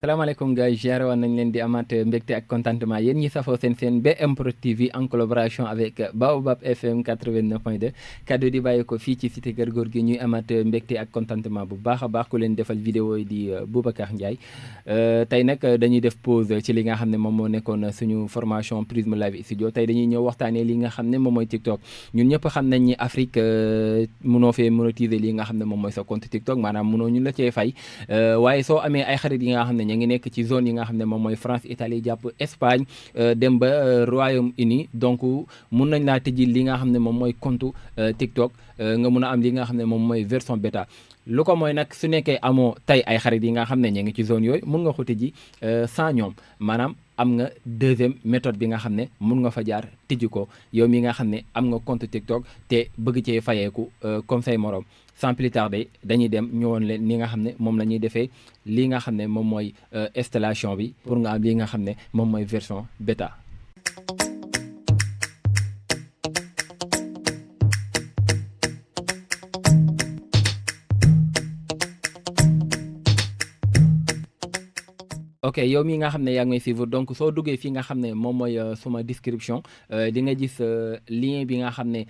salaamaaleykum gars yi ziare woon nañ leen di amaat mbégte ak contentement yéen ñi safoo seen BMProd TV en collaboration avec Baobab FM 89.2 kaddu di bàyyi ko fii ci cité Kër Góor gi ñuy amaat mbégte ak contentement bu baax a baax ku leen defal vidéo yi di Boubacar Ndiaye tey nag dañuy def pause ci li nga xam ne moom moo nekkoon suñu formation Prisme Live Studio tey dañuy ñëw waxtaanee li nga xam ne moom mooy TikTok ñun ñëpp xam nañ ni Afrique mënoo fee monétiser li nga xam ne moom mooy sa compte TikTok maanaam mënoo ñu la cee fay waaye soo amee ay xarit yi nga xam ne ñu ngi nekk ci zone yi nga xam ne moom mooy France Italie jàpp Espagne dem ba Royaume-Uni donc mun nañ laa tëjji li nga xam ne moom mooy compte TikTok nga mun a am li nga xam ne moom mooy version bêta lu ko mooy nag su nekkee amoo tey ay xarit yi nga xam ne ñu ngi ci zone yooyu mun nga ko tëjji sans ñoom maanaam am nga deuxième méthode bi nga xam ne mun nga fa jaar tijji ko yow mi nga xam ne am nga compte TikTok te bëgg cee fayeeku comme say morom sans plus tarder dañuy dem ñëwoon leen ni nga xam ne moom la ñuy defee lii nga xam ne moom mooy installation bi pour nga am lii nga xam ne moom mooy version bêta. ok yow mi nga xam ne yaa ngi may suivre donc soo duggee fii nga xam ne moom mooy suma description di nga gis lien bi nga xam ne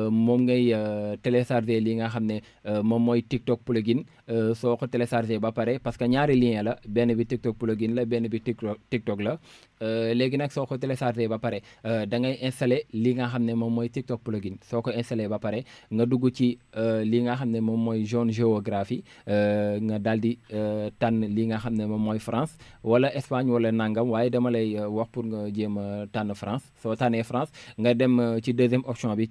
moom ngay télécharger li nga xam ne moom mooy TikTok plugin soo ko télécharger ba pare parce que ñaari lien la benn bi TikTok plugin la benn bi TikTok la léegi nag soo ko télécharger ba pare da ngay installer li nga xam ne moom mooy TikTok plugin soo ko installer ba pare nga dugg ci li nga xam ne moom mooy zone géographie nga daal di tànn li nga xam ne moom mooy France wala Espagne wala nangam waaye dama lay wax pour nga jéem a tànn France soo tànnee France nga dem ci deuxième option bi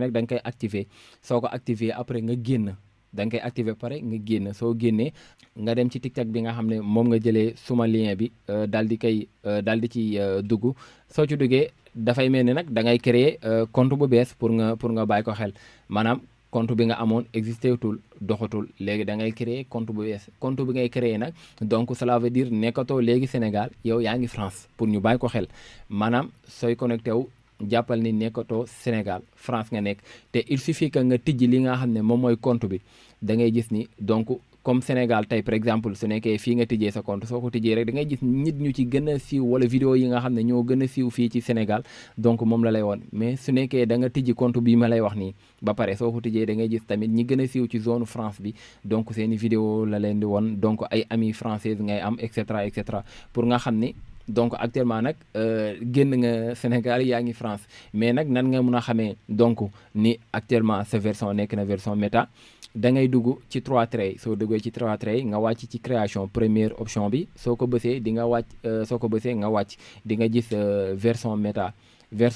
nag da nga koy activer soo ko activer après nga génn da nga koy activer pare nga génn soo génnee nga dem ci TikTok bi nga xam ne moom nga jëlee suma lien bi daal di ci dugg soo ci duggee dafay mel ni nag da ngay créer compte bu bees pour nga bàyyi ko xel maanaam compte bi nga amoon existé tul doxatul léegi da ngay créer compte bu bees compte bi ngay créer nag donc cela veut dire nekkatoo léegi Sénégal yow yaa ngi France pour ñu bàyyi ko xel maanaam sooy connecté wu jàppal ni nekkatoo Sénégal France nga nekk te il suffit que nga tijji li nga xam ne moom mooy compte bi da ngay gis ni donc comme Sénégal tey par exemple su nekkee fii nga tijjee sa compte soo ko tijjee rek da ngay gis nit ñu ci gën a siiw wala vidéo yi nga xam ne ñoo gën a siiw fii ci Sénégal donc moom la lay woon mais su nekkee da nga tijji compte bii ma lay wax nii ba pare soo ko tijjee da ngay gis tamit ñi gën a siiw ci zone France bi donc seeni vidéo la leen di woon donc ay amis françaises ngay am et cetera pour nga xam ni donc actuellement nag génn nga Sénégal yaa ngi France mais nag nan nga mun a xamee donc ni actuellement sa version nekk na version méta da ngay dugg ci 3 traits soo duggee ci 3 traits nga wàcc ci création première option bi soo ko bësee di nga wàcc soo ko bësee nga wàcc di nga gis version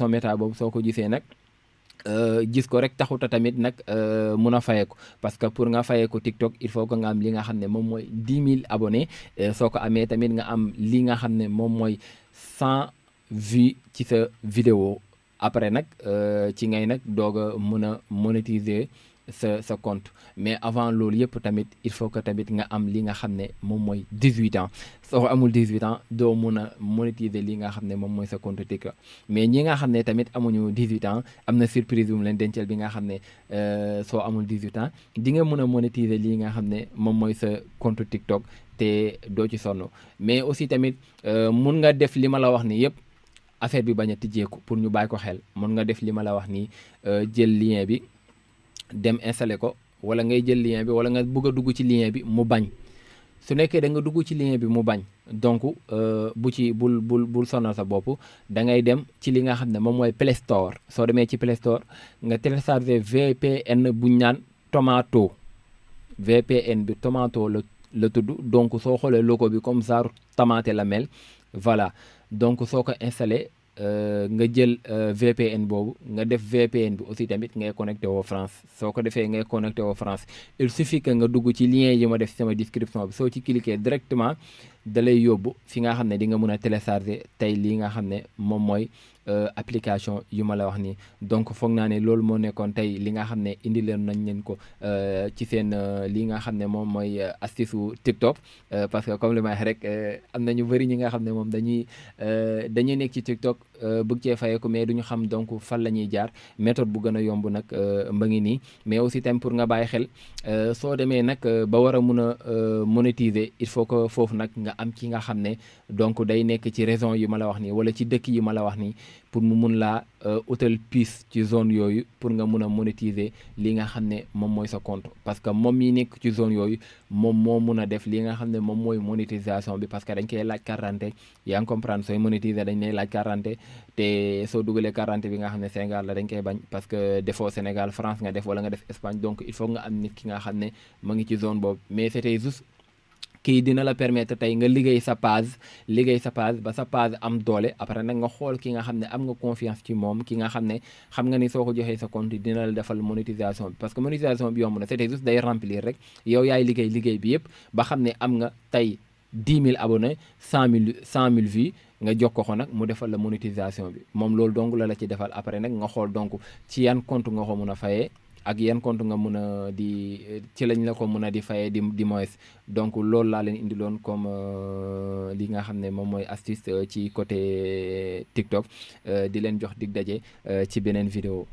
méta boobu soo ko gisee nag gis ko rek taxuta tamit nag mun a fayeeku parce que pour nga fayeeku TikTok il faut que nga am li nga xam ne moom mooy 10 000 abonnés soo ko amee tamit nga am li nga xam ne moom mooy 100 vues ci sa vidéo après nag ci ngay nag doog a mun a monétiser sa compte mais avant loolu yëpp tamit il faut que tamit nga am li nga xam ne moom mooy 18 ans soo amul 18 ans doo mun a monétiser li nga xam ne moom mooy sa compte TikTok mais ñi nga xam ne tamit amuñu 18 ans am na surprise bu mu leen dencal bi nga xam ne soo amul 18 ans di nga mun a monétiser li nga xam ne moom mooy sa compte TikTok te doo ci sonn mais aussi tamit mun nga def li ma la wax ni yëpp affaire bi bañ a tijjeeku pour ñu bàyyi ko xel mun nga def li ma la wax nii jël lien bi dem installé ko wala ngay jël lien bi wala nga bëgg a dugg ci lien bi mu bañ su nekkee da nga dugg ci lien bi mu bañ donc bul sonal sa bopp da ngay dem ci li nga xam ne moom mooy Play Store soo demee ci Play Store nga télécharger VPN buñ naan Tomato VPN bi Tomato la tudd donc soo xoolee logo bi comme genre tomate la mel voilà donc soo ko installé nga jël VPN boobu nga def VPN bi aussi tamit ngay connecté woo France soo ko defee ngay connecté woo France il suffit que nga dugg ci lien yi ma def sama description bi soo ci cliquer directement da lay yóbbu fi nga xam ne di nga mun a télécharger tey lii nga xam ne moom mooy application yu ma la wax nii donc foog naa ne loolu moo nekkoon tey li nga xam ne indi leen nañ leen ko ci seen li nga xam ne moom mooy astuce su TikTok parce que comme li may wax rek am na ñu bëri ñi nga xam ne moom dañuy nekk ci TikTok bëgg cee fayeeku mais duñu xam donc fan la ñuy jaar méthode bu gën a yomb nag mba ngi nii mais aussi tam pour nga bàyyi xel soo demee nag ba war a mun a monétiser il faut que foofu nag nga am ci nga xam ne donc day nekk ci région yi ma la wax nii wala ci dëkk yi ma la wax nii pour mu mun laa utal puce ci zone yooyu pour nga mun a monétiser li nga xam ne moom mooy sa compte parce que moom mi nekk ci zone yooyu moom moo mun a def li nga xam ne moom mooy monétisation bi parce que dañ koy laaj carte yaa ngi comprendre sooy monétiser dañ lay laaj carte te soo dugalee carte bi nga xam ne Sénégal la dañ koy bañ parce que defoo Sénégal France nga def wala nga def Espagne donc il faut nga am nit ki nga xam ne ma ngi ci zone boobu mais c'était juste kii dina la permettre tey nga liggéey sa page ba sa page am doole après nag nga xool ki nga xam ne am nga confiance ci moom ki nga xam ne xam nga ni soo ko joxee sa compte dina la defal monétisation bi parce que monétisation bi yomb na c'était juste day remplir rek yow yaay liggéey bi yëpp ba xam ne am nga tey 10 000 abonnés 100 000 vues nga jox ko nag mu defal la monétisation bi moom loolu donc la ci defal après nag nga xool donc ci yan compte nga ko mun a fayee ak yan compte nga mun a ci lañ la ko mun a di fayee di moins donc loolu laa leen indiloon comme li nga xam ne moom mooy astuce ci côté TikTok di leen jox dig daje ci beneen vidéo